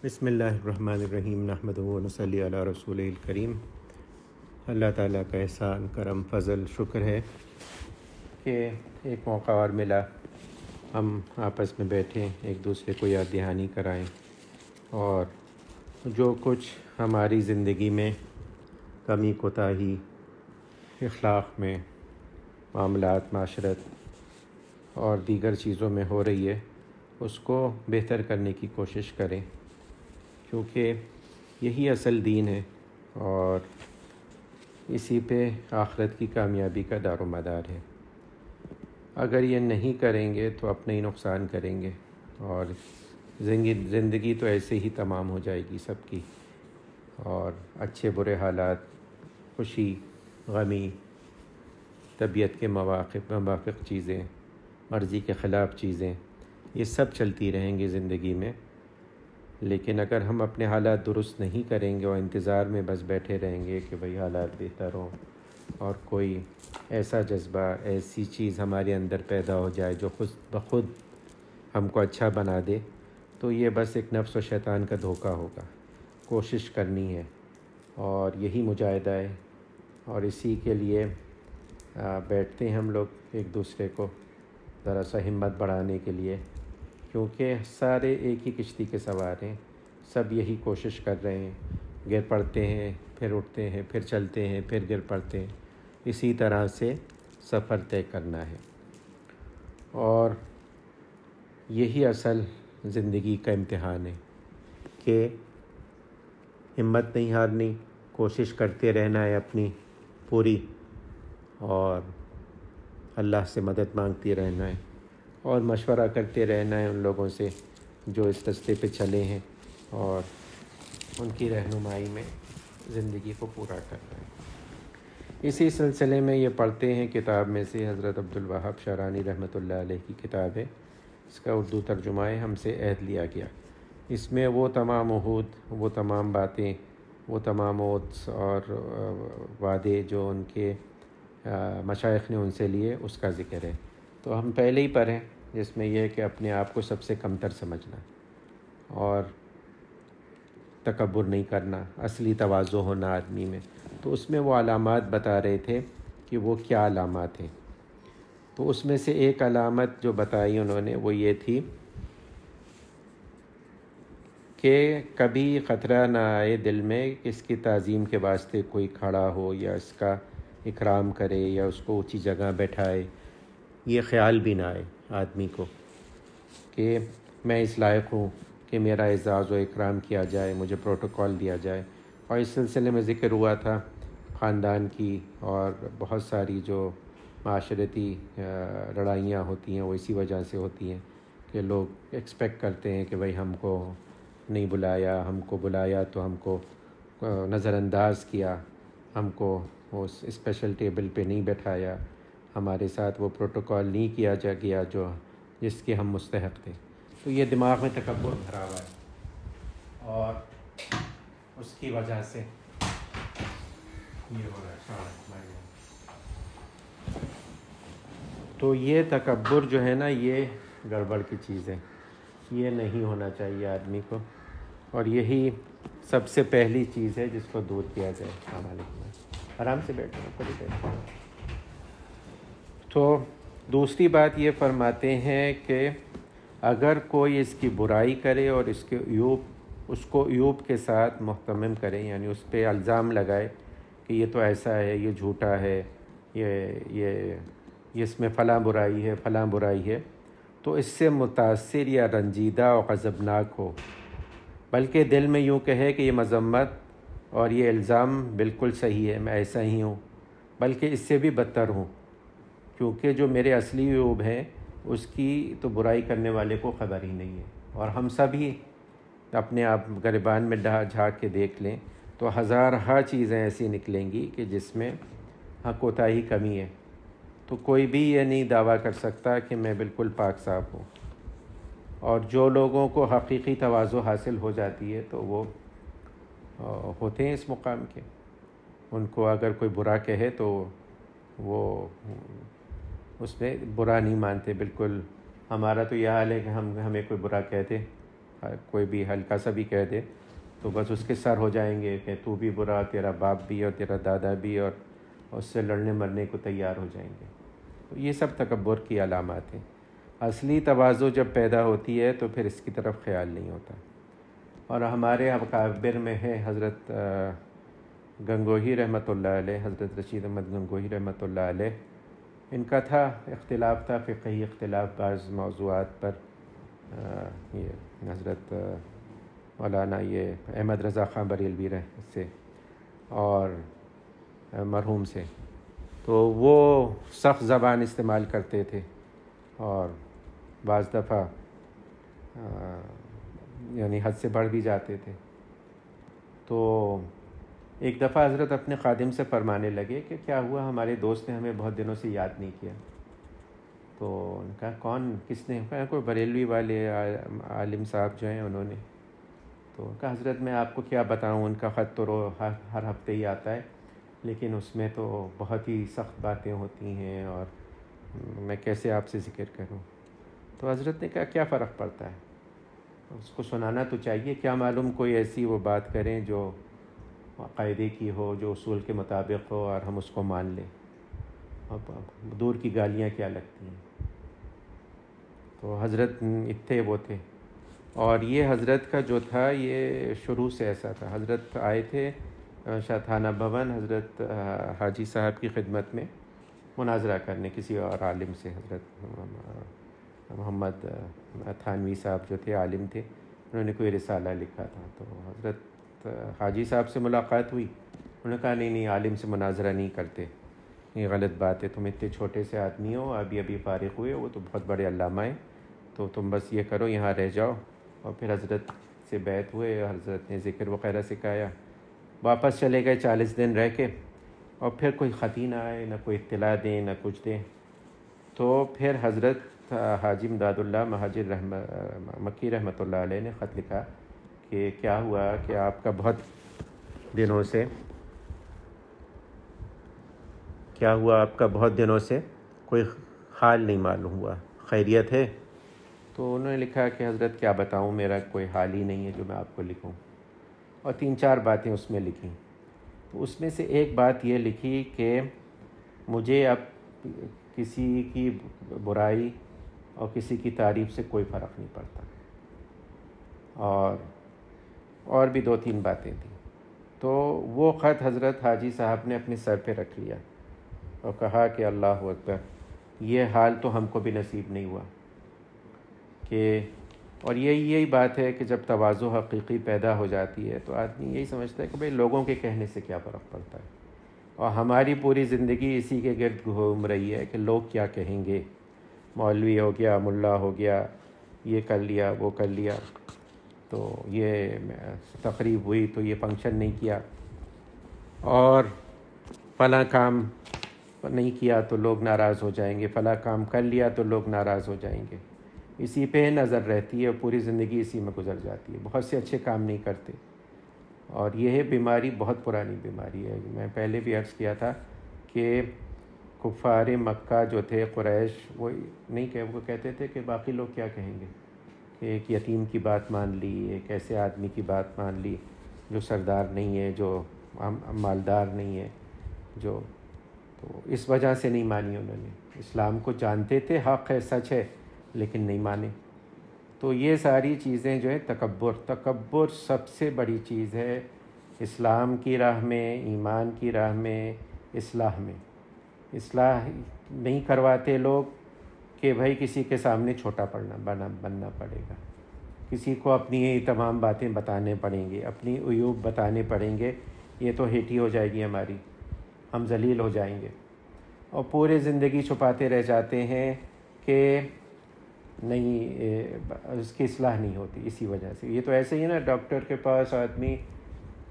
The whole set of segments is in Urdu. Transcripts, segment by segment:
بسم اللہ الرحمن الرحیم نحمدہ و نصلی علی رسول الکریم۔ اللہ تعالیٰ کا احسان، کرم، فضل، شکر ہے کہ ایک موقع اور ملا، ہم آپس میں بیٹھیں، ایک دوسرے کو یاد دہانی کرائیں اور جو کچھ ہماری زندگی میں کمی کوتاہی اخلاق میں، معاملات، معاشرت اور دیگر چیزوں میں ہو رہی ہے، اس کو بہتر کرنے کی کوشش کریں، کیونکہ یہی اصل دین ہے اور اسی پہ آخرت کی کامیابی کا دار و مدار ہے۔ اگر یہ نہیں کریں گے تو اپنا ہی نقصان کریں گے اور زندگی تو ایسے ہی تمام ہو جائے گی سب کی، اور اچھے برے حالات، خوشی، غمی، طبیعت کے موافق چیزیں، مرضی کے خلاف چیزیں، یہ سب چلتی رہیں گی زندگی میں۔ لیکن اگر ہم اپنے حالات درست نہیں کریں گے اور انتظار میں بس بیٹھے رہیں گے کہ بھئی حالات بہتر ہوں اور کوئی ایسا جذبہ، ایسی چیز ہمارے اندر پیدا ہو جائے جو خود بخود ہم کو اچھا بنا دے، تو یہ بس ایک نفس و شیطان کا دھوکہ ہوگا۔ کوشش کرنی ہے اور یہی مجاہدہ ہے، اور اسی کے لیے بیٹھتے ہیں ہم لوگ ایک دوسرے کو ذرا سا ہمت بڑھانے کے لیے، کیونکہ سارے ایک ہی کشتی کے سوار ہیں، سب یہی کوشش کر رہے ہیں، گر پڑتے ہیں، پھر اٹھتے ہیں، پھر چلتے ہیں، پھر گر پڑتے ہیں، اسی طرح سے سفر طے کرنا ہے۔ اور یہی اصل زندگی کا امتحان ہے کہ ہمت نہیں ہارنی، کوشش کرتے رہنا ہے اپنی پوری، اور اللہ سے مدد مانگتے رہنا ہے اور مشورہ کرتے رہنا ہے ان لوگوں سے جو اس رستے پہ چلے ہیں، اور ان کی رہنمائی میں زندگی کو پورا کرنا ہے۔ اسی سلسلے میں یہ پڑھتے ہیں کتاب میں سے، حضرت عبدالوہاب شعرانی رحمۃ اللہ علیہ کی کتاب ہے، اس کا اردو ترجمہ ہے ہم سے عہد لیا گیا۔ اس میں وہ تمام عہود، وہ تمام باتیں، وہ تمام اوتھس اور وعدے جو ان کے مشائخ نے ان سے لیے، اس کا ذکر ہے۔ تو ہم پہلے ہی پڑھیں، جس میں یہ ہے کہ اپنے آپ کو سب سے کمتر سمجھنا اور تکبر نہیں کرنا، اصلی تواضع ہونا آدمی میں۔ تو اس میں وہ علامات بتا رہے تھے کہ وہ کیا علامات ہیں۔ تو اس میں سے ایک علامت جو بتائی انہوں نے وہ یہ تھی کہ کبھی خطرہ نہ آئے دل میں کہ اس کی تعظیم کے واسطے کوئی کھڑا ہو یا اس کا اکرام کرے یا اس کو اونچی جگہ بیٹھائے، یہ خیال بھی نہ آئے آدمی کو کہ میں اس لائق ہوں کہ میرا اعزاز و اکرام کیا جائے، مجھے پروٹوکول دیا جائے۔ اور اس سلسلے میں ذکر ہوا تھا خاندان کی اور بہت ساری جو معاشرتی لڑائیاں ہوتی ہیں وہ اسی وجہ سے ہوتی ہیں کہ لوگ ایکسپیکٹ کرتے ہیں کہ بھئی ہم کو نہیں بلایا، ہم کو بلایا تو ہم کو نظر انداز کیا، ہم کو اس اسپیشل ٹیبل پہ نہیں بیٹھایا، ہمارے ساتھ وہ پروٹوکول نہیں کیا گیا جس کے ہم مستحق تھے۔ تو یہ دماغ میں تکبر بھرا ہوا ہے اور اس کی وجہ سے یہ ہو رہا ہے۔ تو یہ تکبر جو ہے نا، یہ گڑبڑ کی چیز ہے، یہ نہیں ہونا چاہیے آدمی کو، اور یہی سب سے پہلی چیز ہے جس کو دور کیا جائے۔ السلام علیکم، آرام سے بیٹھو۔ تو دوسری بات یہ فرماتے ہیں کہ اگر کوئی اس کی برائی کرے اور اس کو عیوب کے ساتھ محتمم کرے، یعنی اس پہ الزام لگائے کہ یہ تو ایسا ہے، یہ جھوٹا ہے، یہ اس میں فلاں برائی ہے، فلاں برائی ہے، تو اس سے متاثر یا رنجیدہ اور غضبناک ہو، بلکہ دل میں یوں کہے کہ یہ مذمت اور یہ الزام بالکل صحیح ہے، میں ایسا ہی ہوں، بلکہ اس سے بھی بدتر ہوں، کیونکہ جو میرے اصلی عیوب ہیں اس کی تو برائی کرنے والے کو خبر ہی نہیں ہے۔ اور ہم سب ہی اپنے آپ گریبان میں جھانک کے دیکھ لیں تو ہزارہا چیزیں ایسی نکلیں گی کہ جس میں کوتاہی کمی ہے۔ تو کوئی بھی یہ نہیں دعویٰ کر سکتا کہ میں بالکل پاک صاف ہوں، اور جو لوگوں کو حقیقی تواضع حاصل ہو جاتی ہے تو وہ ہوتے ہیں اس مقام کے، ان کو اگر کوئی برا کہے تو وہ اس میں برا نہیں مانتے۔ بالکل ہمارا تو یہ حال ہے کہ ہمیں کوئی برا کہتے کوئی بھی ہلکا سا بھی کہہ دے تو بس اس کے سر ہو جائیں گے کہ تو بھی برا، تیرا باپ بھی اور تیرا دادا بھی، اور اس سے لڑنے مرنے کو تیار ہو جائیں گے۔ تو یہ سب تکبر کی علامات ہیں۔ اصلی تواضع جب پیدا ہوتی ہے تو پھر اس کی طرف خیال نہیں ہوتا۔ اور ہمارے اکابر میں ہے حضرت گنگوہی رحمۃ اللہ علیہ، حضرت رشید احمد گنگوہی رحمۃ اللہ علیہ، ان کا تھا اختلاف، تھا فقہی اختلاف بعض موضوعات پر، یہ حضرت مولانا یہ احمد رضا خان بریلوی سے اور مرحوم سے، تو وہ سخت زبان استعمال کرتے تھے اور بعض دفعہ یعنی حد سے بڑھ بھی جاتے تھے۔ تو ایک دفعہ حضرت اپنے خادم سے فرمانے لگے کہ کیا ہوا، ہمارے دوست نے ہمیں بہت دنوں سے یاد نہیں کیا۔ تو ان کا کون، کس نے؟ کہا کوئی بریلوی والے عالم صاحب جو ہیں انہوں نے۔ تو کہا حضرت میں آپ کو کیا بتاؤں، ان کا خط تو ہر ہفتے ہی آتا ہے، لیکن اس میں تو بہت ہی سخت باتیں ہوتی ہیں اور میں کیسے آپ سے ذکر کروں۔ تو حضرت نے کہا کیا فرق پڑتا ہے، اس کو سنانا تو چاہیے، کیا معلوم کوئی ایسی وہ بات کریں جو قاعدے کی ہو، جو اصول کے مطابق ہو اور ہم اس کو مان لیں، اب دور کی گالیاں کیا لگتی ہیں۔ تو حضرت اتنے وہ تھے، اور یہ حضرت کا جو تھا یہ شروع سے ایسا تھا۔ حضرت آئے تھے شاہتھانہ بھون حضرت حاجی صاحب کی خدمت میں مناظرہ کرنے کسی اور عالم سے، حضرت محمد تھانوی صاحب جو تھے عالم تھے، انہوں نے کوئی رسالہ لکھا تھا۔ تو حضرت حاجی صاحب سے ملاقات ہوئی، انہوں نے کہا نہیں عالم سے مناظرہ نہیں کرتے، یہ غلط بات ہے، تم اتنے چھوٹے سے آدمی ہو، ابھی فارغ ہوئے، وہ تو بہت بڑے علامہ ہیں، تو تم بس یہ کرو یہاں رہ جاؤ۔ اور پھر حضرت سے بیعت ہوئے، حضرت نے ذکر وغیرہ سکھایا، واپس چلے گئے 40 دن رہ کے، اور پھر کوئی خط ہی نہ آئے، نہ کوئی اطلاع دیں نہ کچھ دیں۔ تو پھر حضرت حاجی امداد اللہ مہاجر مکی رحمۃ اللہ علیہ نے خط لکھا کہ کیا ہوا کہ آپ کا بہت دنوں سے کوئی حال نہیں معلوم ہوا، خیریت ہے؟ تو انہوں نے لکھا کہ حضرت کیا بتاؤں، میرا کوئی حال ہی نہیں ہے جو میں آپ کو لکھوں، اور 3-4 باتیں اس میں لکھیں۔ تو اس میں سے ایک بات یہ لکھی کہ مجھے اب کسی کی برائی اور کسی کی تعریف سے کوئی فرق نہیں پڑتا، اور بھی 2-3 باتیں تھیں۔ تو وہ خط حضرت حاجی صاحب نے اپنے سر پہ رکھ لیا اور کہا کہ اللہ اکبر، یہ حال تو ہم کو بھی نصیب نہیں ہوا کہ، اور یہی بات ہے کہ جب تواضع حقیقی پیدا ہو جاتی ہے تو آدمی یہی سمجھتا ہے کہ بھئی لوگوں کے کہنے سے کیا فرق پڑتا ہے، اور ہماری پوری زندگی اسی کے گرد گھوم رہی ہے کہ لوگ کیا کہیں گے، مولوی ہو گیا، ملا ہو گیا، یہ کر لیا وہ کر لیا، تو یہ تقریب ہوئی تو یہ فنکشن نہیں کیا، اور فلاں کام نہیں کیا تو لوگ ناراض ہو جائیں گے، فلاں کام کر لیا تو لوگ ناراض ہو جائیں گے، اسی پہ نظر رہتی ہے، پوری زندگی اسی میں گزر جاتی ہے، بہت سے اچھے کام نہیں کرتے۔ اور یہ بیماری بہت پرانی بیماری ہے، میں پہلے بھی عرض کیا تھا کہ کفار مکہ جو تھے قریش، وہ نہیں کہ وہ کہتے تھے کہ باقی لوگ کیا کہیں گے، کہ ایک یتیم کی بات مان لی، ایک ایسے آدمی کی بات مان لی جو سردار نہیں ہے، جو مالدار نہیں ہے، جو، تو اس وجہ سے نہیں مانی انہوں نے، اسلام کو جانتے تھے، حق ہے، سچ ہے، لیکن نہیں مانے۔ تو یہ ساری چیزیں جو ہے تکبر سب سے بڑی چیز ہے اسلام کی راہ میں، ایمان کی راہ میں، اصلاح میں۔ اصلاح نہیں کرواتے لوگ کہ بھائی کسی کے سامنے چھوٹا بننا پڑے گا، کسی کو اپنی تمام باتیں بتانے پڑیں گی، اپنی عیوب بتانے پڑیں گے، یہ تو ہیٹی ہو جائے گی ہماری، ہم ذلیل ہو جائیں گے، اور پورے زندگی چھپاتے رہ جاتے ہیں کہ نہیں اس کی اصلاح نہیں ہوتی اسی وجہ سے۔ یہ تو ایسے ہی ہے نا، ڈاکٹر کے پاس آدمی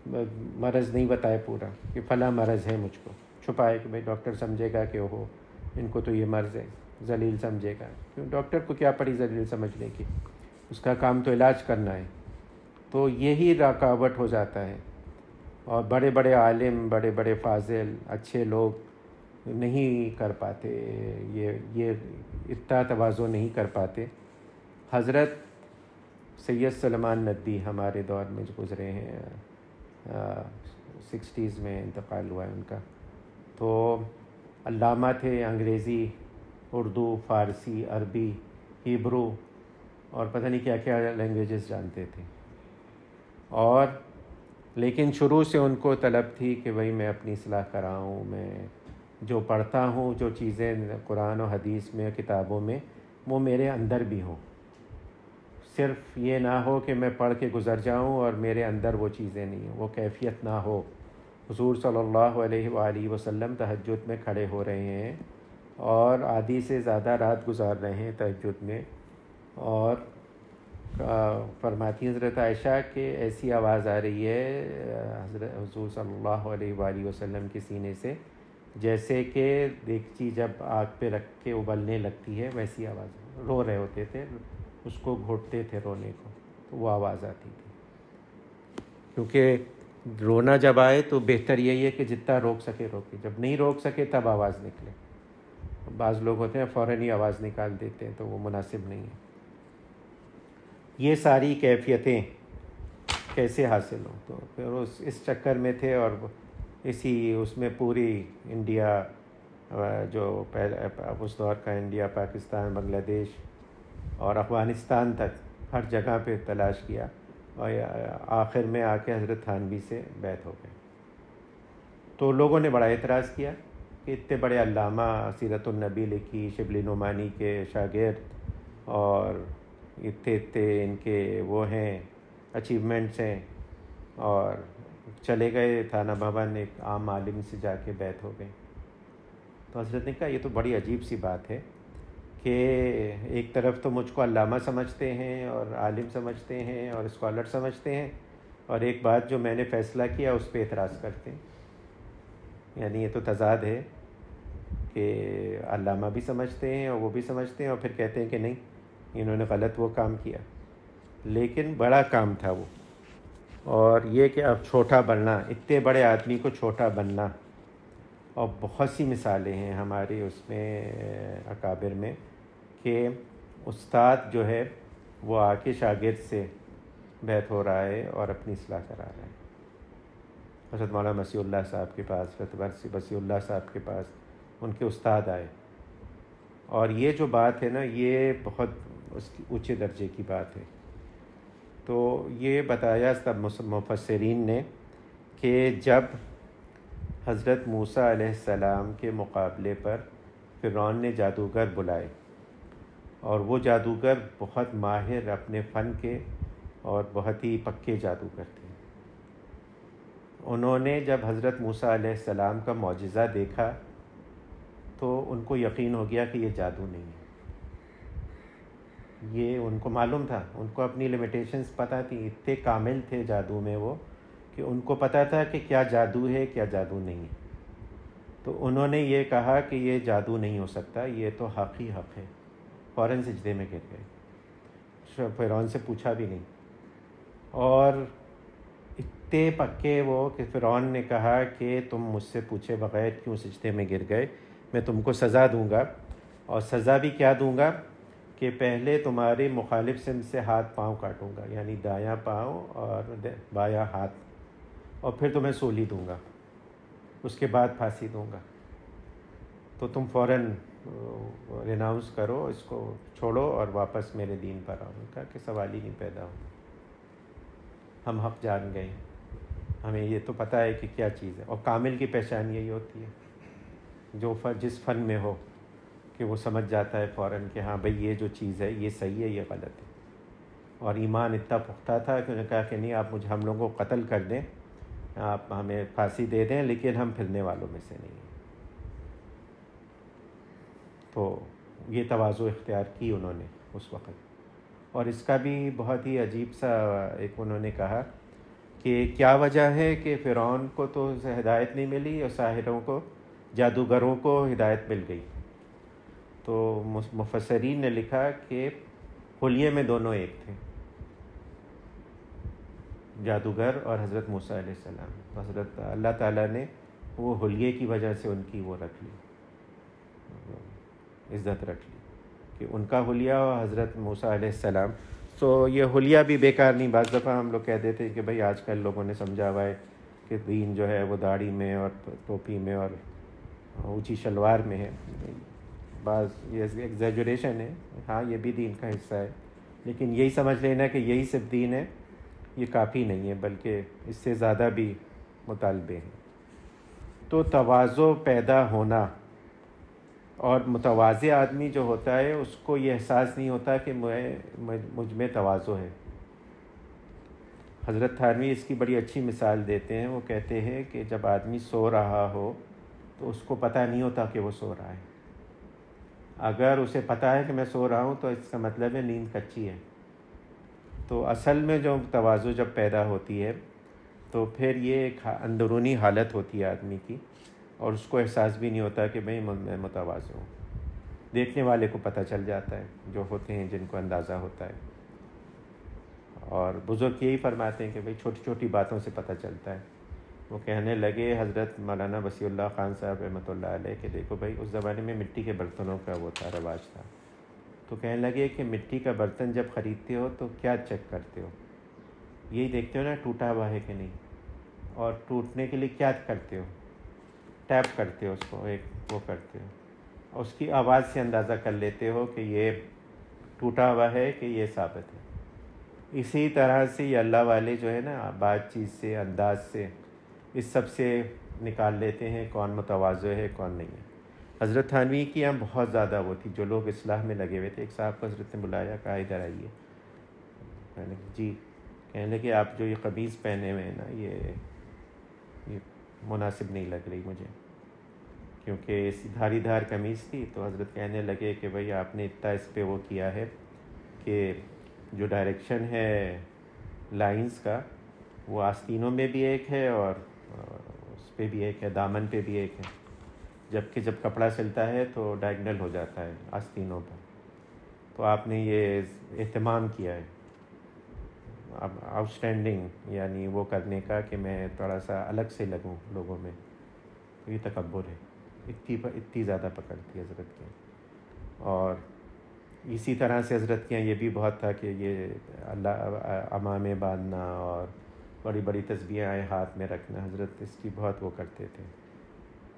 مرض نہیں بتائے پورا کہ فلاں مرض ہے مجھ کو، چھپائے کہ بھائی ڈاکٹر سمجھے گا کہ اوہو ان کو تو یہ مرض ہے، ذلیل سمجھے گا، کیوں ڈاکٹر کو کیا پڑی ذلیل سمجھنے کی، اس کا کام تو علاج کرنا ہے۔ تو یہی رکاوٹ ہو جاتا ہے، اور بڑے بڑے عالم، بڑے بڑے فاضل، اچھے لوگ نہیں کر پاتے، یہ اتنا تواضع نہیں کر پاتے۔ حضرت سید سلمان ندوی ہمارے دور میں جو گزرے ہیں، 60s میں انتقال ہوا ہے ان کا، تو علامہ تھے، انگریزی، اردو، فارسی، عربی، ہیبرو اور پتہ نہیں کیا کیا لینگویجز جانتے تھے، اور لیکن شروع سے ان کو طلب تھی کہ بھئی میں اپنی اصلاح کراؤں، میں جو پڑھتا ہوں، جو چیزیں قرآن و حدیث میں، کتابوں میں، وہ میرے اندر بھی ہوں، صرف یہ نہ ہو کہ میں پڑھ کے گزر جاؤں اور میرے اندر وہ چیزیں نہیں ہوں، وہ کیفیت نہ ہو۔ حضور صلی اللہ علیہ وآلہ وسلم تہجد میں کھڑے ہو رہے ہیں اور آدھی سے زیادہ رات گزار رہے ہیں تہجد میں، اور فرماتی حضرت عائشہ کہ ایسی آواز آ رہی ہے حضرت حضور صلی اللہ علیہ وآلہ وسلم کے سینے سے جیسے کہ دیگچی جب آگ پہ رکھ کے ابلنے لگتی ہے، ویسی آواز، رو رہے ہوتے تھے، اس کو گھوٹتے تھے رونے کو، تو وہ آواز آتی تھی، کیونکہ رونا جب آئے تو بہتر یہی ہے کہ جتنا روک سکے روکے، جب نہیں روک سکے تب آواز نکلے۔ بعض لوگ ہوتے ہیں فوراً ہی آواز نکال دیتے ہیں، تو وہ مناسب نہیں ہے۔ یہ ساری کیفیتیں کیسے حاصل ہوں، تو پھر اس چکر میں تھے، اور اسی اس میں پوری انڈیا، جو پہلے اس دور کا انڈیا، پاکستان، بنگلہ دیش اور افغانستان تک ہر جگہ پہ تلاش کیا، اور آخر میں آ کے حضرت تھانوی سے بیعت ہو گئے۔ تو لوگوں نے بڑا اعتراض کیا کہ اتنے بڑے علامہ، سیرت النبی لکھی، شبلی نعمانی کے شاگرد، اور اتنے ان کے وہ ہیں اچیومنٹس ہیں، اور چلے گئے تھانہ بھون، ایک عام عالم سے جا کے بیعت ہو گئے۔ تو حضرت نے کہا یہ تو بڑی عجیب سی بات ہے کہ ایک طرف تو مجھ کو علامہ سمجھتے ہیں اور عالم سمجھتے ہیں اور اسکالر سمجھتے ہیں، اور ایک بات جو میں نے فیصلہ کیا اس پہ اعتراض کرتے ہیں۔ یعنی یہ تو تضاد ہے کہ علامہ بھی سمجھتے ہیں اور وہ بھی سمجھتے ہیں، اور پھر کہتے ہیں کہ نہیں، انہوں نے غلط وہ کام کیا، لیکن بڑا کام تھا وہ۔ اور یہ کہ اب چھوٹا بننا، اتنے بڑے آدمی کو چھوٹا بننا، اور بہت سی مثالیں ہیں ہماری اس میں اکابر میں کہ استاد جو ہے وہ آ کے شاگرد سے بیعت ہو رہا ہے اور اپنی اصلاح کرا رہا ہے۔ حضرت مولانا مسیح اللہ صاحب کے پاس، حضرت وسیع اللہ صاحب کے پاس ان کے استاد آئے، اور یہ جو بات ہے نا، یہ بہت اس کی اونچے درجے کی بات ہے۔ تو یہ بتایا سب مفسرین نے کہ جب حضرت موسیٰ علیہ السلام کے مقابلے پر فرعون نے جادوگر بلائے، اور وہ جادوگر بہت ماہر اپنے فن کے اور بہت ہی پکے جادوگر تھے، انہوں نے جب حضرت موسیٰ علیہ السلام کا معجزہ دیکھا تو ان کو یقین ہو گیا کہ یہ جادو نہیں ہے۔ یہ ان کو معلوم تھا، ان کو اپنی لیمیٹیشنز پتہ تھی، اتنے کامل تھے جادو میں وہ کہ ان کو پتہ تھا کہ کیا جادو ہے، کیا جادو نہیں ہے۔ تو انہوں نے یہ کہا کہ یہ جادو نہیں ہو سکتا، یہ تو حق ہی حق ہے، فوراً سجدے میں گر گئے، فرعون سے پوچھا بھی نہیں۔ اور اتنے پکے وہ کہ فرعون نے کہا کہ تم مجھ سے پوچھے بغیر کیوں سجدے میں گر گئے، میں تم کو سزا دوں گا، اور سزا بھی کیا دوں گا کہ پہلے تمہارے مخالف سمت سے ہاتھ پاؤں کاٹوں گا، یعنی دایاں پاؤں اور بایاں ہاتھ، اور پھر تمہیں سولی دوں گا، اس کے بعد پھانسی دوں گا، تو تم فوراً ریناؤنس کرو، اس کو چھوڑو اور واپس میرے دین پر آؤ۔ کہا کہ سوال ہی نہیں پیدا ہو، ہم حق جان گئے، ہمیں یہ تو پتہ ہے کہ کیا چیز ہے، اور کامل کی پہچان یہی ہوتی ہے جو جس فن میں ہو کہ وہ سمجھ جاتا ہے فوراً کہ ہاں بھئی یہ جو چیز ہے یہ صحیح ہے، یہ غلط ہے۔ اور ایمان اتنا پختہ تھا کہ انہوں نے کہا کہ نہیں، آپ ہم لوگوں کو قتل کر دیں، آپ ہمیں پھانسی دے دیں، لیکن ہم پھرنے والوں میں سے نہیں ہیں۔ تو یہ تواضع اختیار کی انہوں نے اس وقت۔ اور اس کا بھی بہت ہی عجیب سا ایک انہوں نے کہا کہ کیا وجہ ہے کہ فرعون کو تو ہدایت نہیں ملی اور ساحروں کو، جادوگروں کو ہدایت مل گئی۔ تو مفسرین نے لکھا کہ حلیے میں دونوں ایک تھے، جادوگر اور حضرت موسیٰ علیہ السلام۔ حضرت اللہ تعالیٰ نے وہ حلیے کی وجہ سے ان کی وہ رکھ لی، عزت رکھ لی کہ ان کا حلیہ اور حضرت موسیٰ علیہ السلام تو یہ حلیہ بھی بیکار نہیں. بعض دفعہ ہم لوگ کہہ دیتے ہیں کہ بھئی آج کل لوگوں نے سمجھا ہوا ہے کہ دین جو ہے وہ داڑھی میں اور ٹوپی میں اور اونچی شلوار میں ہے. بعض یہ ایگزیجریشن ہے. ہاں یہ بھی دین کا حصہ ہے، لیکن یہی سمجھ لینا کہ یہی صرف دین ہے یہ کافی نہیں ہے، بلکہ اس سے زیادہ بھی مطالبے ہیں. تو تواضع پیدا ہونا، اور متواضع آدمی جو ہوتا ہے اس کو یہ احساس نہیں ہوتا کہ مجھ میں تواضع ہے. حضرت تھانوی اس کی بڑی اچھی مثال دیتے ہیں. وہ کہتے ہیں کہ جب آدمی سو رہا ہو تو اس کو پتہ نہیں ہوتا کہ وہ سو رہا ہے. اگر اسے پتہ ہے کہ میں سو رہا ہوں تو اس کا مطلب ہے نیند کچی ہے. تو اصل میں جو تواضع جب پیدا ہوتی ہے تو پھر یہ ایک اندرونی حالت ہوتی ہے آدمی کی، اور اس کو احساس بھی نہیں ہوتا کہ میں متواضع ہوں. دیکھنے والے کو پتہ چل جاتا ہے، جو ہوتے ہیں جن کو اندازہ ہوتا ہے. اور بزرگ یہی فرماتے ہیں کہ بھئی چھوٹی چھوٹی باتوں سے پتہ چلتا ہے. وہ کہنے لگے حضرت مولانا وسیع اللہ خان صاحب رحمۃ اللہ علیہ کہ دیکھو بھائی اس زمانے میں مٹی کے برتنوں کا وہ تھا، رواج تھا. تو کہنے لگے کہ مٹی کا برتن جب خریدتے ہو تو کیا چیک کرتے ہو؟ یہی دیکھتے ہو نا ٹوٹا ہوا ہے کہ نہیں. اور ٹوٹنے کے لیے کیا کرتے ہو؟ ٹیپ کرتے ہو اس کو، ایک وہ کرتے ہو، اور اس کی آواز سے اندازہ کر لیتے ہو کہ یہ ٹوٹا ہوا ہے کہ یہ ثابت ہے. اسی طرح سے یہ اللہ والے جو ہے نا بات چیت سے، انداز سے، اس سب سے نکال لیتے ہیں کون متواضع ہے کون نہیں ہے. حضرت تھانوی کی یہاں بہت زیادہ وہ تھی. جو لوگ اصلاح میں لگے ہوئے تھے، ایک صاحب کو حضرت نے بلایا، کہا ادھر آئیے. کہنے لگے جی. کہنے لگے آپ جو یہ قمیض پہنے ہوئے ہیں نا یہ مناسب نہیں لگ رہی مجھے، کیونکہ اس دھاری دھار قمیض تھی. تو حضرت کہنے لگے کہ بھئی آپ نے اتنا اس پہ وہ کیا ہے کہ جو ڈائریکشن ہے لائنز کا وہ آستینوں میں بھی ایک ہے اور اس پہ بھی ایک ہے، دامن پہ بھی ایک ہے. جبکہ جب کپڑا سلتا ہے تو ڈائگنل ہو جاتا ہے آستینوں پر. تو آپ نے یہ اہتمام کیا ہے اب آؤٹ اسٹینڈنگ، یعنی وہ کرنے کا کہ میں تھوڑا سا الگ سے لگوں لوگوں میں. تو یہ تکبر ہے. اتنی زیادہ پکڑتی حضرت کے. اور اسی طرح سے حضرت کے یہاں یہ بھی بہت تھا کہ یہ اللہ امامے باندھنا اور بڑی بڑی تسبیحیں ہاتھ میں رکھنا. حضرت اس کی بہت وہ کرتے تھے.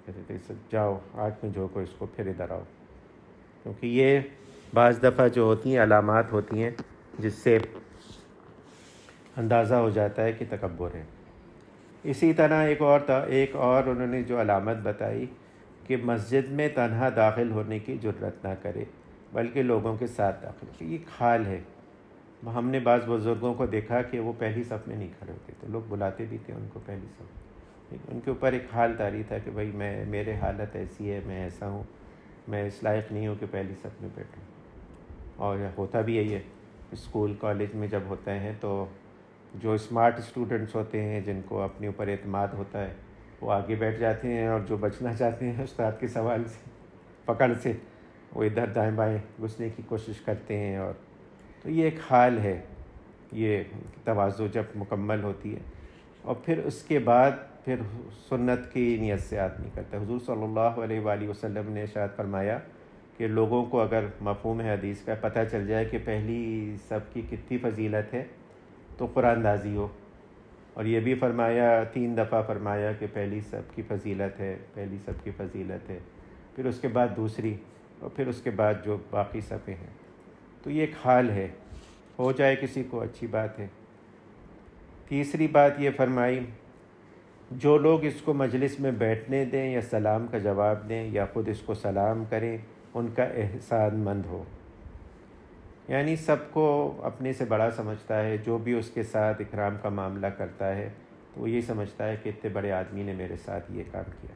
کہتے تھے جاؤ آنکھ میں جھونکو اس کو، پھر ادھر آؤ. کیونکہ یہ بعض دفعہ جو ہوتی ہیں علامات ہوتی ہیں جس سے اندازہ ہو جاتا ہے کہ تکبر ہے. اسی طرح ایک اور انہوں نے جو علامت بتائی کہ مسجد میں تنہا داخل ہونے کی جرات نہ کرے بلکہ لوگوں کے ساتھ داخل. یہ ایک حال ہے. ہم نے بعض بزرگوں کو دیکھا کہ وہ پہلی صف میں نہیں کھڑے ہوتے تھے. لوگ بلاتے بھی تھے ان کو پہلی صف. ان کے اوپر ایک حال طاری تھا کہ بھئی میرے حالت ایسی ہے، میں ایسا ہوں، میں اس لائق نہیں ہوں کہ پہلی صف میں بیٹھوں. اور ہوتا بھی یہی ہے. اسکول کالج میں جب ہوتے ہیں تو جو اسمارٹ اسٹوڈنٹس ہوتے ہیں جن کو اپنے اوپر اعتماد ہوتا ہے وہ آگے بیٹھ جاتے ہیں، اور جو بچنا چاہتے ہیں استاد کے سوال سے، پکڑ سے، وہ ادھر دائیں بائیں گھسنے کی کوشش کرتے ہیں. اور تو یہ ایک حال ہے یہ تواضع جب مکمل ہوتی ہے. اور پھر اس کے بعد پھر سنت کی نیت سے آدمی کرتا ہے. حضور صلی اللہ علیہ وآلہ وسلم نے ارشاد فرمایا کہ لوگوں کو اگر مفہوم حدیث کا پتہ چل جائے کہ پہلی صف کی کتنی فضیلت ہے تو قرآن اندازی ہو. اور یہ بھی فرمایا، 3 دفعہ فرمایا کہ پہلی صف کی فضیلت ہے، پہلی صف کی فضیلت ہے، پھر اس کے بعد دوسری، اور پھر اس کے بعد جو باقی صفیں ہیں. تو یہ ایک حال ہے. ہو جائے کسی کو اچھی بات ہے. تیسری بات یہ فرمائی، جو لوگ اس کو مجلس میں بیٹھنے دیں یا سلام کا جواب دیں یا خود اس کو سلام کریں ان کا احسان مند ہو. یعنی سب کو اپنے سے بڑا سمجھتا ہے. جو بھی اس کے ساتھ اکرام کا معاملہ کرتا ہے تو وہ یہی سمجھتا ہے کہ اتنے بڑے آدمی نے میرے ساتھ یہ کام کیا.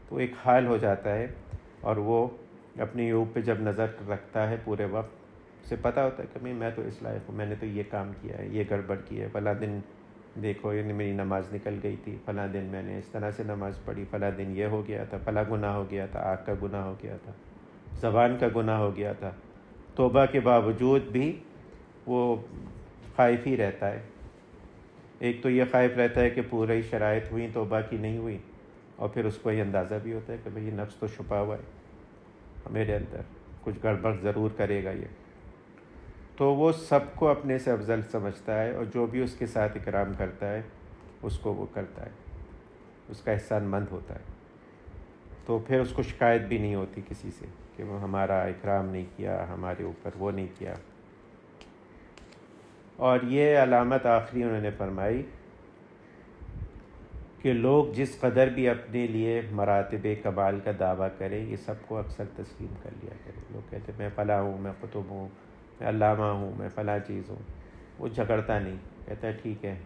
تو ایک حال ہو جاتا ہے. اور وہ اپنی عیوب پہ جب نظر رکھتا ہے پورے وقت، اسے پتہ ہوتا ہے کہ میں تو اس لائق ہوں، میں نے تو یہ کام کیا ہے، یہ گڑبڑ کی ہے. فلاں دن دیکھو یہ میری نماز نکل گئی تھی، فلاں دن میں نے اس طرح سے نماز پڑھی، فلاں دن یہ ہو گیا تھا، فلاں گناہ ہو گیا تھا، آنکھ کا گناہ ہو گیا تھا، زبان کا گناہ ہو گیا تھا. توبہ کے باوجود بھی وہ خائف ہی رہتا ہے. ایک تو یہ خائف رہتا ہے کہ پوری شرائط ہوئیں، توبہ کی نہیں ہوئی، اور پھر اس کو یہ اندازہ بھی ہوتا ہے کہ بھئی یہ نفس تو چھپا ہوا ہے میرے اندر، کچھ گڑبڑ ضرور کرے گا یہ. تو وہ سب کو اپنے سے افضل سمجھتا ہے، اور جو بھی اس کے ساتھ اکرام کرتا ہے اس کو وہ کرتا ہے، اس کا احسان مند ہوتا ہے. تو پھر اس کو شکایت بھی نہیں ہوتی کسی سے کہ وہ ہمارا اکرام نہیں کیا، ہمارے اوپر وہ نہیں کیا. اور یہ علامت آخری انہوں نے فرمائی کہ لوگ جس قدر بھی اپنے لیے مراتب کمال کا دعویٰ کریں، یہ سب کو اکثر تسلیم کر لیا کرے. لوگ کہتے ہیں میں فلاں ہوں، میں قطب ہوں، میں علامہ ہوں، میں فلاں چیز ہوں. وہ جھگڑتا نہیں، کہتا ہے ٹھیک ہے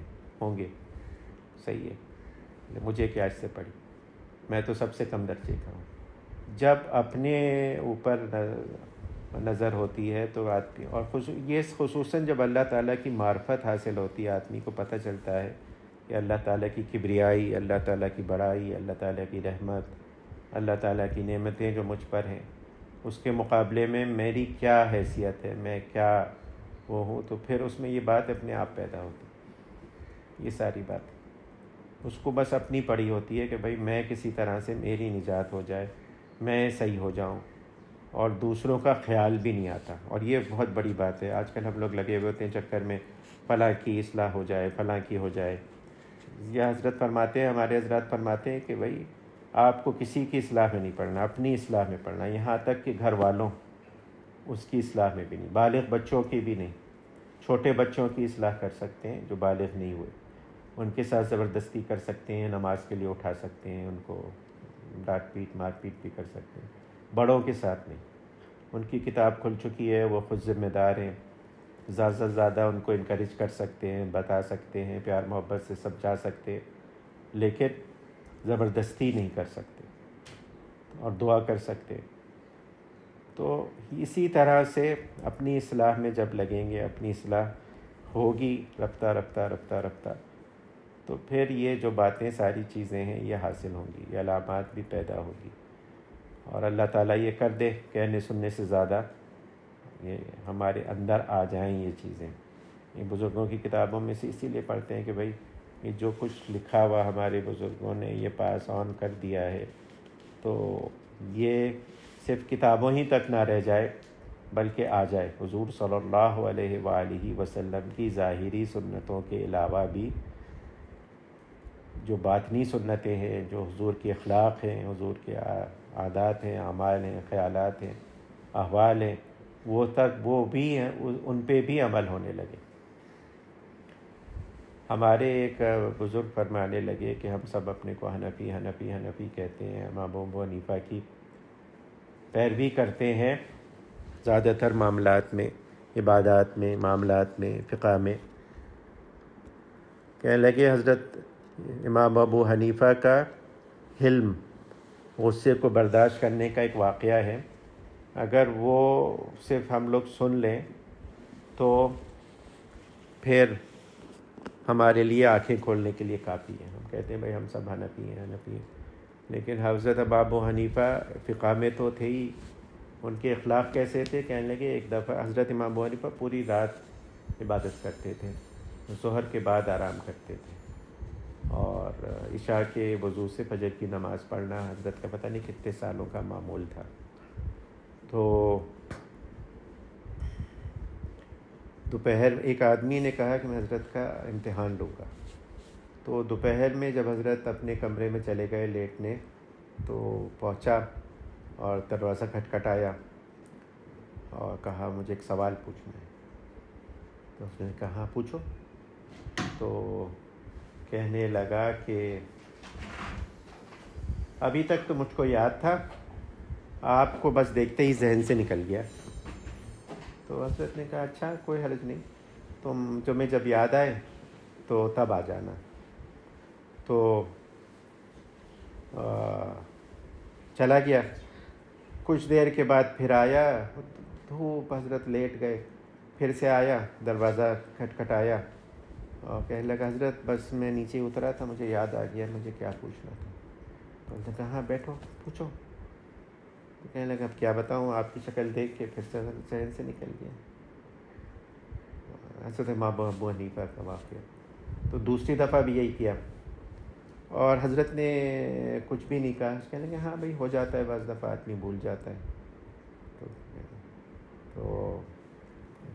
ہوں گے، صحیح ہے، مجھے کیا اس سے پڑی، میں تو سب سے کم درجے کا ہوں. جب اپنے اوپر نظر ہوتی ہے تو آدمی، اور یہ خصوصاً جب اللہ تعالیٰ کی معرفت حاصل ہوتی ہے، آدمی کو پتہ چلتا ہے کہ اللہ تعالیٰ کی کبریائی، اللہ تعالیٰ کی بڑائی، اللہ تعالیٰ کی رحمت، اللہ تعالیٰ کی نعمتیں جو مجھ پر ہیں، اس کے مقابلے میں میری کیا حیثیت ہے، میں کیا وہ ہوں. تو پھر اس میں یہ بات اپنے آپ پیدا ہوتی. یہ ساری بات اس کو بس اپنی پڑی ہوتی ہے کہ بھائی میں کسی طرح سے میری نجات ہو جائے، میں صحیح ہو جاؤں، اور دوسروں کا خیال بھی نہیں آتا. اور یہ بہت بڑی بات ہے. آج کل ہم لوگ لگے ہوئے ہوتے ہیں چکر میں فلاں کی اصلاح ہو جائے، فلاں کی ہو جائے. یہ حضرت فرماتے ہیں، ہمارے حضرات فرماتے ہیں کہ بھائی آپ کو کسی کی اصلاح میں نہیں پڑنا، اپنی اصلاح میں پڑنا. یہاں تک کہ گھر والوں اس کی اصلاح میں بھی نہیں، بالغ بچوں کی بھی نہیں. چھوٹے بچوں کی اصلاح کر سکتے ہیں جو بالغ نہیں ہوئے، ان کے ساتھ زبردستی کر سکتے ہیں، نماز کے لیے اٹھا سکتے ہیں، ان کو ڈانٹ پیٹ مار پیٹ بھی کر سکتے ہیں. بڑوں کے ساتھ نہیں. ان کی کتاب کھل چکی ہے، وہ خود ذمہ دار ہیں. زیادہ سے زیادہ ان کو انکریج کر سکتے ہیں، بتا سکتے ہیں، پیار محبت سے سمجھا سکتے، لیکن زبردستی نہیں کر سکتے، اور دعا کر سکتے. تو اسی طرح سے اپنی اصلاح میں جب لگیں گے، اپنی اصلاح ہوگی رفتہ رفتہ رفتہ رفتہ، تو پھر یہ جو باتیں ساری چیزیں ہیں یہ حاصل ہوں گی، یہ علامات بھی پیدا ہوگی. اور اللہ تعالیٰ یہ کر دے کہنے سننے سے زیادہ یہ ہمارے اندر آ جائیں یہ چیزیں. یہ بزرگوں کی کتابوں میں سے اسی لیے پڑھتے ہیں کہ بھائی یہ جو کچھ لکھا ہوا ہمارے بزرگوں نے یہ پاس آن کر دیا ہے، تو یہ صرف کتابوں ہی تک نہ رہ جائے بلکہ آ جائے. حضور صلی اللہ علیہ وآلہ وسلم کی ظاہری سنتوں کے علاوہ بھی جو باطنی سنتیں ہیں، جو حضور کے اخلاق ہیں، حضور کے عادات ہیں، اعمال ہیں، خیالات ہیں، احوال ہیں، وہ تک وہ بھی ہیں، ان پہ بھی عمل ہونے لگے. ہمارے ایک بزرگ فرمانے لگے کہ ہم سب اپنے کو حنفی حنفی حنفی کہتے ہیں، امام ابو حنیفہ کی پیروی کرتے ہیں زیادہ تر معاملات میں، عبادات میں، معاملات میں، فقہ میں. کہنے لگے حضرت امام ابو حنیفہ کا حلم، غصے کو برداشت کرنے کا ایک واقعہ ہے. اگر وہ صرف ہم لوگ سن لیں تو پھر ہمارے لیے آنکھیں کھولنے کے لیے کافی ہے. ہم کہتے ہیں بھائی ہم سب حنفی ہیں حنفی ہیں، لیکن حضرت ابو حنیفہ فقہ میں تو تھے ہی. ان کے اخلاق کیسے تھے؟ کہنے لگے ایک دفعہ حضرت امام ابو حنیفہ پوری رات عبادت کرتے تھے، ظہر کے بعد آرام کرتے تھے، اور عشاء کے وضو سے فجر کی نماز پڑھنا حضرت کا پتہ نہیں کتنے سالوں کا معمول تھا. تو دوپہر ایک آدمی نے کہا کہ میں حضرت کا امتحان لوں گا. تو دوپہر میں جب حضرت اپنے کمرے میں چلے گئے لیٹنے، تو پہنچا اور دروازہ کھٹکھٹایا اور کہا مجھے ایک سوال پوچھنا ہے. تو اس نے کہا ہاں پوچھو. تو کہنے لگا کہ ابھی تک تو مجھ کو یاد تھا، آپ کو بس دیکھتے ہی ذہن سے نکل گیا. تو حضرت نے کہا اچھا کوئی حرج نہیں، تمہیں جب یاد آئے تو تب آ جانا. تو چلا گیا. کچھ دیر کے بعد پھر آیا، دھوپ، حضرت لیٹ گئے. پھر سے آیا، دروازہ کھٹکھٹایا اور کہنے لگا حضرت بس میں نیچے اترا تھا، مجھے یاد آ گیا مجھے کیا پوچھنا تھا. تو انہوں نے کہا ہاں بیٹھو پوچھو. تو کہنے لگا اب کیا بتاؤں، آپ کی شکل دیکھ کے پھر سے ذہن سے نکل گیا. حضرت امام ابو حنیفہ کا واقعہ. تو دوسری دفعہ بھی یہی کیا اور حضرت نے کچھ بھی نہیں کہا. کہنے لگے ہاں بھائی ہو جاتا ہے، بعض دفعہ آدمی بھول جاتا ہے. تو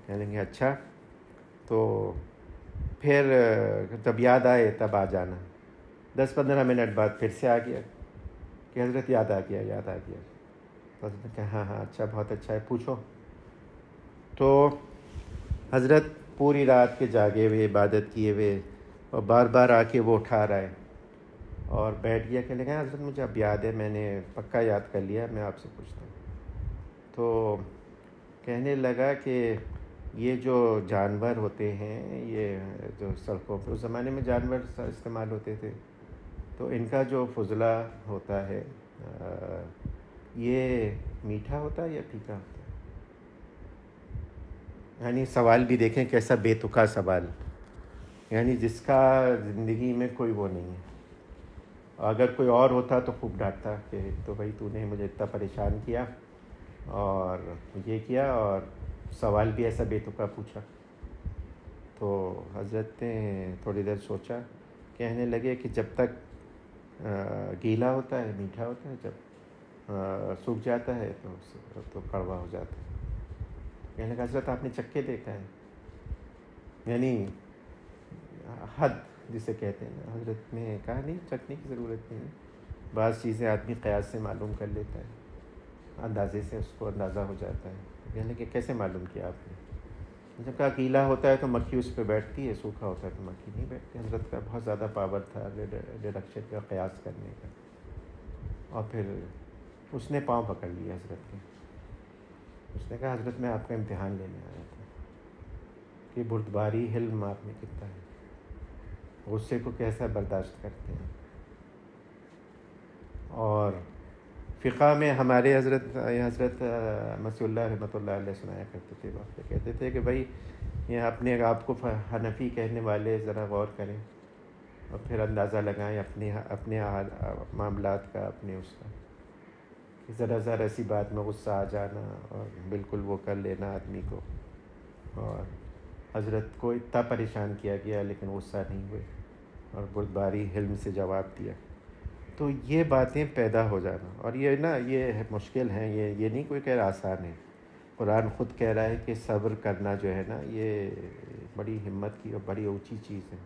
کہنے لگے اچھا تو پھر جب یاد آئے تب آ جانا. 10-15 منٹ بعد پھر سے آ گیا کہ حضرت یاد آ گیا. تو حضرت نے کہا ہاں اچھا بہت اچھا ہے پوچھو. تو حضرت پوری رات کے جاگے ہوئے عبادت کیے ہوئے اور بار بار آ کے وہ اٹھا رہا ہے اور بیٹھ گیا. کہنے لگا حضرت مجھے اب یاد ہے, میں نے پکا یاد کر لیا, میں آپ سے پوچھتا ہوں. تو کہنے لگا کہ یہ جو جانور ہوتے ہیں, یہ جو سڑکوں پہ اس زمانے میں جانور استعمال ہوتے تھے, تو ان کا جو فضلہ ہوتا ہے یہ میٹھا ہوتا ہے یا پھیکا ہوتا ہے؟ یعنی سوال بھی دیکھیں کیسا بے تکا سوال, یعنی جس کا زندگی میں کوئی وہ نہیں ہے. اگر کوئی اور ہوتا تو خوب ڈانٹتا کہ تو بھائی تو نے مجھے اتنا پریشان کیا اور یہ کیا اور سوال بھی ایسا بے تکا پوچھا. تو حضرت نے تھوڑی دیر سوچا, کہنے لگے کہ جب تک گیلا ہوتا ہے میٹھا ہوتا ہے, جب سوکھ جاتا ہے تو کڑوا ہو جاتا ہے. کہنے لگا حضرت آپ نے چکھے دیکھا ہے, یعنی حد جسے کہتے ہیں. حضرت نے کہا نہیں چکھنے کی ضرورت نہیں, بعض چیزیں آدمی قیاس سے معلوم کر لیتا ہے, اندازے سے اس کو اندازہ ہو جاتا ہے. کہنے لگے کیسے معلوم کیا آپ نے؟ جب کہا گیلا ہوتا ہے تو مکھی اس پہ بیٹھتی ہے, سوکھا ہوتا ہے تو مکھی نہیں بیٹھتی. حضرت کا بہت زیادہ پاور تھا ڈیڈکشن کا قیاس کرنے کا. اور پھر اس نے پاؤں پکڑ لیا حضرت کے. اس نے کہا حضرت میں آپ کا امتحان لینے آیا تھا کہ بردباری حلم آپ میں کتنا ہے, غصے کو کیسا برداشت کرتے ہیں. اور فقہ میں ہمارے حضرت مسیح اللہ رحمۃ اللہ علیہ سنایا کرتے تھے, واقعہ کہتے تھے کہ بھائی یہ اپنے آپ کو حنفی کہنے والے ذرا غور کریں اور پھر اندازہ لگائیں اپنے معاملات کا, اپنے اس کا, کہ ذرا سی بات میں غصہ آ جانا اور بالکل وہ کر لینا آدمی کو. اور حضرت کو اتنا پریشان کیا گیا لیکن غصہ نہیں ہوئے اور بردباری حلم سے جواب دیا. تو یہ باتیں پیدا ہو جانا, اور یہ نا یہ مشکل ہیں, یہ نہیں کوئی کہہ رہا آسان ہے. قرآن خود کہہ رہا ہے کہ صبر کرنا جو ہے نا یہ بڑی ہمت کی اور بڑی اونچی چیز ہے,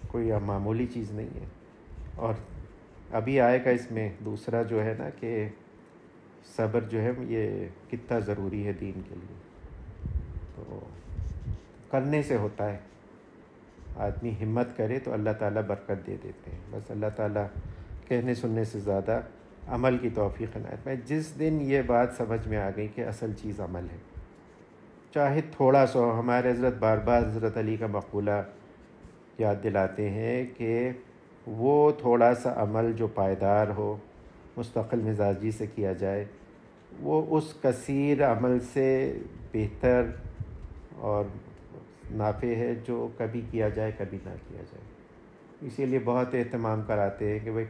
کوئی معمولی چیز نہیں ہے. اور ابھی آئے گا اس میں دوسرا جو ہے نا کہ صبر جو ہے یہ کتنا ضروری ہے دین کے لیے. تو کرنے سے ہوتا ہے, آدمی ہمت کرے تو اللہ تعالیٰ برکت دے دیتے ہیں. بس اللہ تعالیٰ کہنے سننے سے زیادہ عمل کی توفیق عنایت. میں جس دن یہ بات سمجھ میں آ گئی کہ اصل چیز عمل ہے, چاہے تھوڑا سا. ہمارے حضرت بار بار حضرت علی کا مقولہ یاد دلاتے ہیں کہ وہ تھوڑا سا عمل جو پائیدار ہو, مستقل مزاجی سے کیا جائے, وہ اس کثیر عمل سے بہتر اور نافع ہے جو کبھی کیا جائے کبھی نہ کیا جائے. اسی لیے بہت اہتمام کراتے ہیں کہ بھائی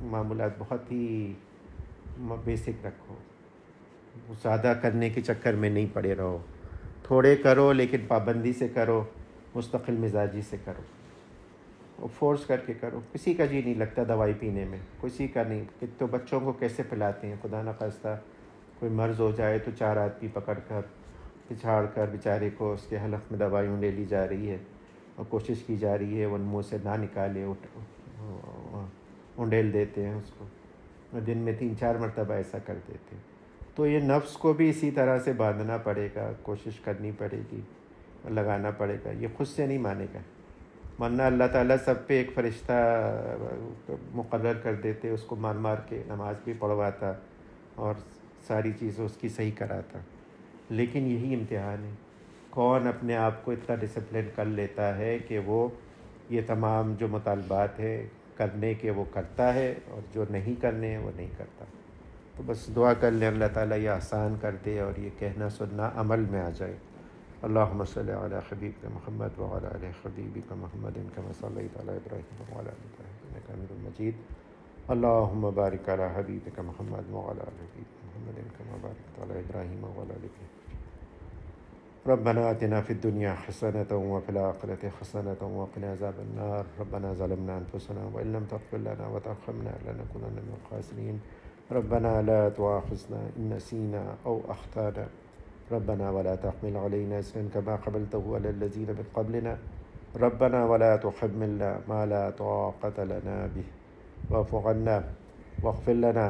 معمولات بہت ہی بیسک رکھو, زیادہ کرنے کے چکر میں نہیں پڑے رہو. تھوڑے کرو لیکن پابندی سے کرو, مستقل مزاجی سے کرو, اور فورس کر کے کرو. کسی کا جی نہیں لگتا دوائی پینے میں, کسی کا نہیں. کہ تو بچوں کو کیسے پلاتے ہیں, خدا نخواستہ کوئی مرض ہو جائے تو 4 آدمی پکڑ کر پچھاڑ کر بیچارے کو اس کے حلق میں دوائیوں لے لی جا رہی ہے اور کوشش کی جا رہی ہے وہ منہ سے نہ نکالے, انڈیل دیتے ہیں اس کو, دن میں 3-4 مرتبہ ایسا کر دیتے. تو یہ نفس کو بھی اسی طرح سے باندھنا پڑے گا, کوشش کرنی پڑے گی, لگانا پڑے گا. یہ خود سے نہیں مانے گا, ورنہ اللہ تعالیٰ سب پہ ایک فرشتہ مقرر کر دیتے, اس کو مار کے نماز بھی پڑھواتا اور ساری چیزیں اس کی صحیح کراتا. لیکن یہی امتحان ہے, کون اپنے آپ کو اتنا ڈسپلن کر لیتا ہے کہ وہ یہ تمام جو مطالبات ہیں کرنے کے وہ کرتا ہے, اور جو نہیں کرنے ہیں وہ نہیں کرتا. تو بس دعا کر لیں اللہ تعالیٰ یہ آسان کر دے اور یہ کہنا سننا عمل میں آ جائے. اللہم صلی علی حبیبک محمد وعلی آل حبیبک محمد کما صلیت علی ابراہیم وعلی آل ابراہیم انک حمید مجید. اللہم بارک علی حبیبک محمد وعلی آل حبیبک محمد کما بارکت علی ابراہیم وعلی آل ابراہیم. ربنا آتنا فی الدنیا حسنۃ وفی الآخرۃ حسنۃ وقنا عذاب النار. ربنا ظلمنا انفسنا وإن لم تغفر لنا وترحمنا لنكونن من الخاسرین. ربنا لا تؤاخذنا إن نسينا أو أخطأنا ربنا ولا تحمل علينا إصرا كما حملته على الذين من قبلنا ربنا ولا تحملنا ما لا طاقة لنا به واعف عنا واغفر لنا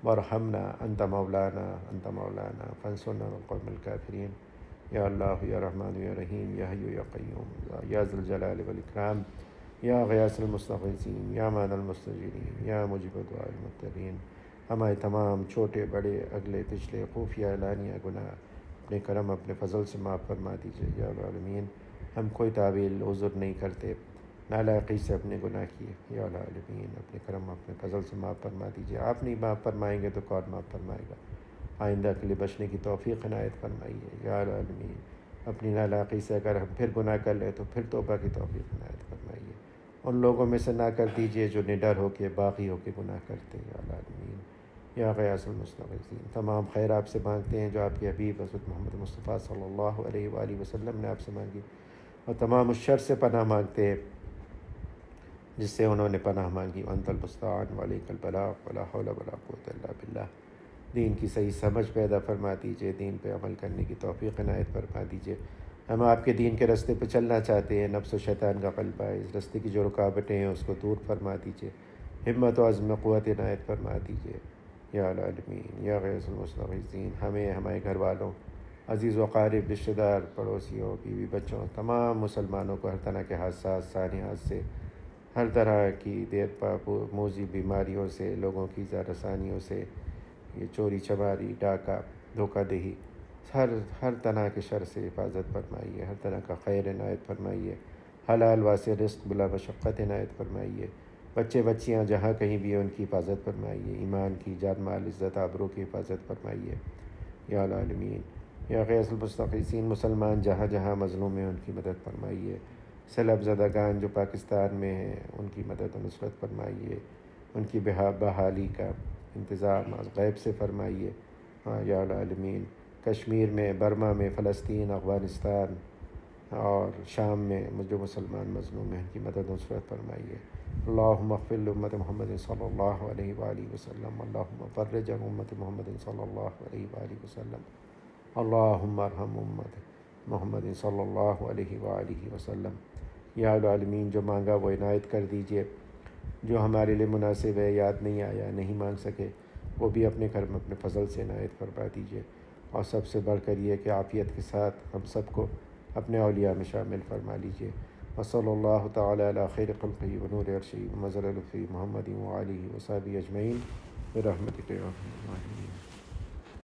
وارحمنا أنت مولانا فانصرنا على القوم الكافرين یا اللہ یا رحمان یا رحیم یا حی یا قیوم یا ذی الجلال والإکرام یا غیاث المستغیثین یا مان المستجیرین یا مجیب دعاء المضطرین ہمارے تمام چھوٹے بڑے اگلے پچھلے خفیہ اعلانیہ گناہ اپنے کرم اپنے فضل سے معاف فرما دیجیے یا العالمین۔ ہم کوئی تعویل عذر نہیں کرتے، نالائقی سے اپنے گناہ کیے یا العالمین، اپنے کرم اپنے فضل سے معاف فرما دیجیے۔ آپ نہیں معاف فرمائیں گے تو کون معاف فرمائے گا؟ آئندہ کے لیے بچنے کی توفیق عنایت فرمائیے یا العالمین۔ اپنی نالائقی سے اگر ہم پھر گناہ کر لیں تو پھر توبہ کی توفیق عنایت فرمائیے۔ ان لوگوں میں سے نہ کر دیجیے جو نڈر ہو کے باغی ہو کے گناہ کرتے ہیں یا العالمین یا غیاث المستغیثین۔ تمام خیر آپ سے مانگتے ہیں جو آپ کے حبیب حضرت محمد مصطفیٰ صلی اللہ علیہ وآلہ وسلم نے آپ سے مانگی، اور تمام اس شر سے پناہ مانگتے ہیں جس سے انہوں نے پناہ مانگی۔ وانت المستعان وعلیک البلاغ ولا حول ولا قوة الا باللہ۔ دین کی صحیح سمجھ پیدا فرما دیجیے، دین پہ عمل کرنے کی توفیق عنایت فرما دیجیے۔ ہم آپ کے دین کے راستے پہ چلنا چاہتے ہیں، نفس و شیطان کا غلبہ ہے، اس راستے کی جو رکاوٹیں ہیں اس کو دور فرما دیجیے، ہمت و عزم قوت عنایت فرما دیجیے یا العالمین یا غیاث المستغیثین۔ ہمیں، ہمارے گھر والوں، عزیز و قارب، رشتہ دار، پڑوسیوں، بیوی بچوں، تمام مسلمانوں کو ہر طرح کے حادثات سانحات سے، ہر طرح کی دیر پا موذی بیماریوں سے، لوگوں کی زار رسانیوں سے، یہ چوری چماری، ڈاکہ، دھوکہ دہی، ہر طرح کے شر سے حفاظت فرمائیے، ہر طرح کا خیر عنایت فرمائیے، حلال واسع رزق بلا مشقت عنایت فرمائیے، بچے بچیاں جہاں کہیں بھی ان کی حفاظت فرمائیے، ایمان کی، جان مال، عزت آبرو کی حفاظت فرمائیے یا العالمین یا غیاث المستغیثین۔ مسلمان جہاں جہاں مظلوم ہیں ان کی مدد فرمائیے، سیلاب زدگان جو پاکستان میں ہیں ان کی مدد و نصرت فرمائیے، ان کی بحالی کا انتظام غیب سے فرمائیے یا العالمین۔ کشمیر میں، برما میں، فلسطین، افغانستان اور شام میں جو مسلمان مظلوم ہیں ان کی مدد و نصرت فرمائیے۔ اللہم اغفر لامت محمد صلی اللہ علیہ وآلہ وسلم، اللہم فرج عن امت محمد صلی اللہ علیہ وآلہ وسلم، اللہم ارحم امت محمد صلی اللہ علیہ وآلہ وسلم۔ یا العالمین، جو مانگا وہ عنایت کر دیجیے، جو ہمارے لیے مناسب ہے، یاد نہیں آیا، نہیں مانگ سکے، وہ بھی اپنے کرم اپنے فضل سے عنایت فرما دیجیے، اور سب سے بڑھ کر یہ کہ عافیت کے ساتھ ہم سب کو اپنے اولیاء میں شامل فرما لیجیے۔ وصلی اللہ تعالی علی خیر خلقہ ونور عرشہ ومظہر لطفہ محمد وآلہ وصحبہ اجمعین برحمتک یا ارحم الراحمین۔